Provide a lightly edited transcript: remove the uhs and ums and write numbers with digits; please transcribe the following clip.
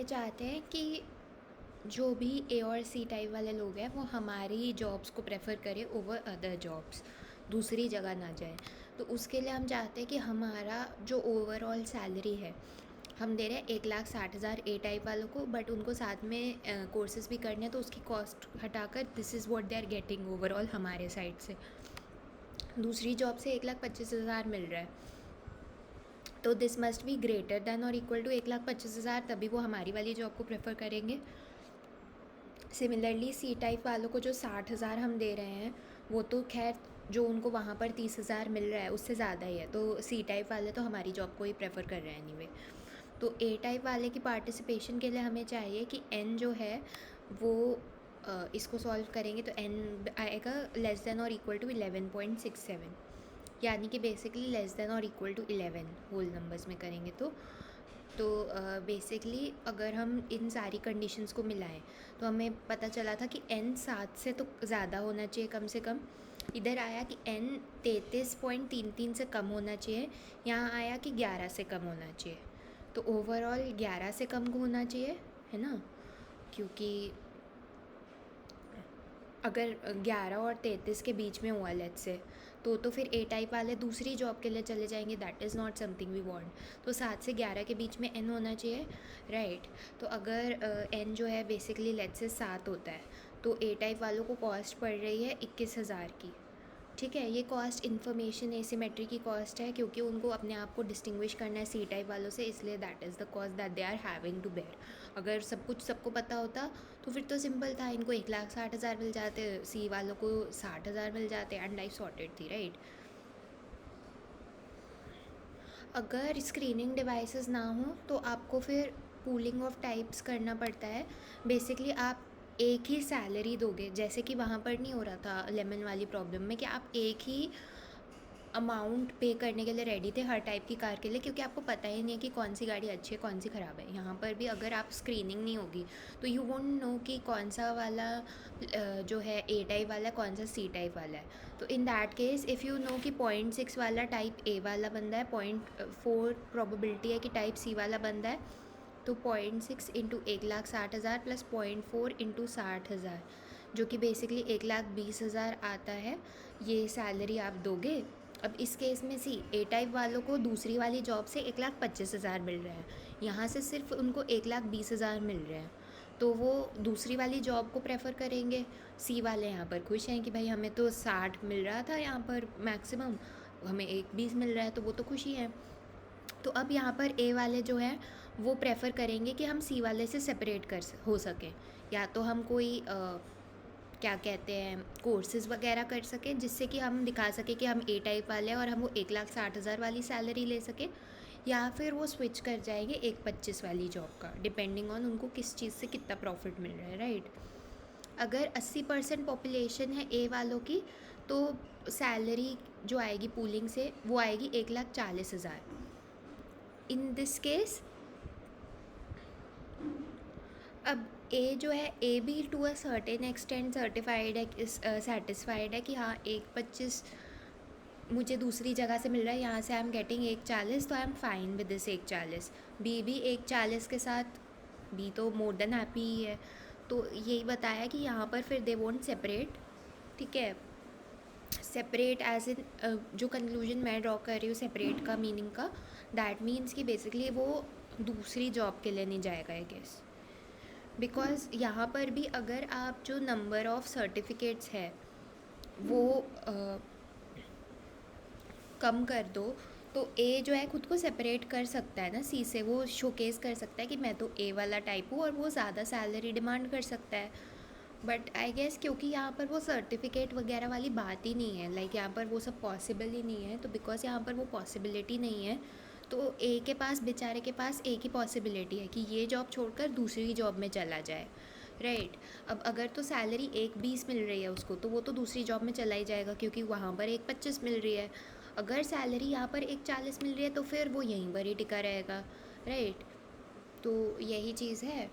ये चाहते हैं कि जो भी ए और सी टाइप वाले लोग हैं वो हमारी जॉब्स को प्रेफर करें ओवर अदर जॉब्स, दूसरी जगह ना जाए। तो उसके लिए हम चाहते हैं कि हमारा जो ओवरऑल सैलरी है हम दे रहे हैं 1,60,000 ए टाइप वालों को, बट उनको साथ में कोर्सेज भी करने हैं तो उसकी कॉस्ट हटाकर this is what they are getting overall हमारे साइड से। दूसरी जॉब से 1,25,000 मिल रहा है तो this must be greater than और इक्वल टू 1,25,000, तभी वो हमारी वाली जॉब को प्रेफर करेंगे। सिमिलरली सी टाइप वालों को जो 60,000 हम दे रहे हैं वो तो खैर जो उनको वहाँ पर 30,000 मिल रहा है उससे ज़्यादा ही है, तो सी टाइप वाले तो हमारी जॉब को ही प्रेफर कर रहे हैं एनीवे। तो ए टाइप वाले की पार्टिसिपेशन के लिए हमें चाहिए कि एन जो है वो इसको सॉल्व करेंगे तो एन आएगा लेस देन और इक्वल टू 11.67, यानी कि बेसिकली लेस देन और इक्वल टू 11 होल नंबर्स में करेंगे तो बेसिकली अगर हम इन सारी कंडीशंस को मिलाएं तो हमें पता चला था कि n 7 से तो ज़्यादा होना चाहिए कम से कम। इधर आया कि n 33.33 से कम होना चाहिए, यहाँ आया कि 11 से कम होना चाहिए। तो ओवरऑल 11 से कम होना चाहिए, है ना, क्योंकि अगर 11 और 33 के बीच में हुआ लेट्स से तो फिर ए टाइप वाले दूसरी जॉब के लिए चले जाएंगे, that is not something we want. तो 7 से 11 के बीच में एन होना चाहिए, राइट। तो अगर एन जो है बेसिकली लेट्स से 7 होता है तो ए टाइप वालों को कॉस्ट पड़ रही है 21,000 की। ठीक है, ये कॉस्ट इन्फॉर्मेशन एसिमेट्री की कॉस्ट है क्योंकि उनको अपने आप को डिस्टिंग्विश करना है सी टाइप वालों से, इसलिए that is the cost that they are having to bear. अगर सब कुछ सबको पता होता तो फिर तो सिंपल था, इनको 1,60,000 मिल जाते, सी वालों को 60,000 मिल जाते एंड लाइफ सॉर्टेड थी, राइट। अगर स्क्रीनिंग डिवाइसेस ना हो तो आपको फिर पूलिंग ऑफ टाइप्स करना पड़ता है। बेसिकली आप एक ही सैलरी दोगे, जैसे कि वहाँ पर नहीं हो रहा था लेमन वाली प्रॉब्लम में कि आप एक ही अमाउंट पे करने के लिए रेडी थे हर टाइप की कार के लिए, क्योंकि आपको पता ही नहीं है कि कौन सी गाड़ी अच्छी है कौन सी ख़राब है। यहाँ पर भी अगर आप स्क्रीनिंग नहीं होगी तो यू वोंट नो कि कौन सा वाला जो है ए टाइप वाला है कौन सा सी टाइप वाला है। तो in that case if you know कि 0.6 वाला टाइप ए वाला बंदा है, 0.4 प्रोबेबिलिटी है कि टाइप सी वाला बंदा है, तो 0.6 इंटू 1,60,000 प्लस 0.4 इंटू 60,000 जो कि बेसिकली 1,20,000 आता है, ये सैलरी आप दोगे। अब इस केस में सी ए टाइप वालों को दूसरी वाली जॉब से 1,25,000 मिल रहा है, यहाँ से सिर्फ उनको 1,20,000 मिल रहे हैं, तो वो दूसरी वाली जॉब को प्रेफर करेंगे। सी वाले यहाँ पर खुश हैं कि भाई हमें तो 60 मिल रहा था यहाँ पर मैक्सिमम, हमें 1,20 मिल रहा है, तो वो तो खुशी है। तो अब यहाँ पर ए वाले जो हैं वो प्रेफर करेंगे कि हम सी वाले से सेपरेट हो सकें, या तो हम कोई क्या कहते हैं कोर्सेज़ वगैरह कर सकें जिससे कि हम दिखा सकें कि हम ए टाइप वाले हैं और हम वो 1,60,000 वाली सैलरी ले सकें, या फिर वो स्विच कर जाएंगे 1,25 वाली जॉब का, डिपेंडिंग ऑन उनको किस चीज़ से कितना प्रॉफिट मिल रहा है, राइट। अगर 80% पॉपुलेशन है ए वालों की तो सैलरी जो आएगी पूलिंग से वो आएगी 1,40,000। इन दिस केस अब ए जो है ए भी to a certain extent certified है, सेटिस्फाइड है कि हाँ 1,25 मुझे दूसरी जगह से मिल रहा है, यहाँ से आई एम गेटिंग 1,40, तो I am fine with this 1,40। B भी 1,40 के साथ बी तो मोर देन हैप्पी ही है। तो यही बताया कि यहाँ पर फिर दे वोंट सेपरेट, ठीक है। सेपरेट एज इन जो कंक्लूजन मैं ड्रॉ कर रही हूँ सेपरेट का मीनिंग का, दैट मीन्स कि बेसिकली वो दूसरी जॉब के लिए नहीं जाएगा आई गेस, बिकॉज़ यहाँ पर भी अगर आप जो नंबर ऑफ़ सर्टिफिकेट्स है वो कम कर दो तो ए जो है खुद को सेपरेट कर सकता है ना सी से, वो शोकेस कर सकता है कि मैं तो ए वाला टाइप हूँ, और वो ज़्यादा सैलरी डिमांड कर सकता है। बट आई गेस क्योंकि यहाँ पर वो सर्टिफिकेट वगैरह वाली बात ही नहीं है, लाइक यहाँ पर वो सब पॉसिबल ही नहीं है, तो बिकॉज़ यहाँ पर वो पॉसिबिलिटी नहीं है तो ए के पास बेचारे के पास एक ही पॉसिबिलिटी है कि ये जॉब छोड़कर दूसरी जॉब में चला जाए, राइट। अब अगर तो सैलरी 1,20 मिल रही है उसको तो वो तो दूसरी जॉब में चला ही जाएगा क्योंकि वहाँ पर 1,25 मिल रही है। अगर सैलरी यहाँ पर 1,40 मिल रही है तो फिर वो यहीं पर ही टिका रहेगा, राइट। तो यही चीज़ है।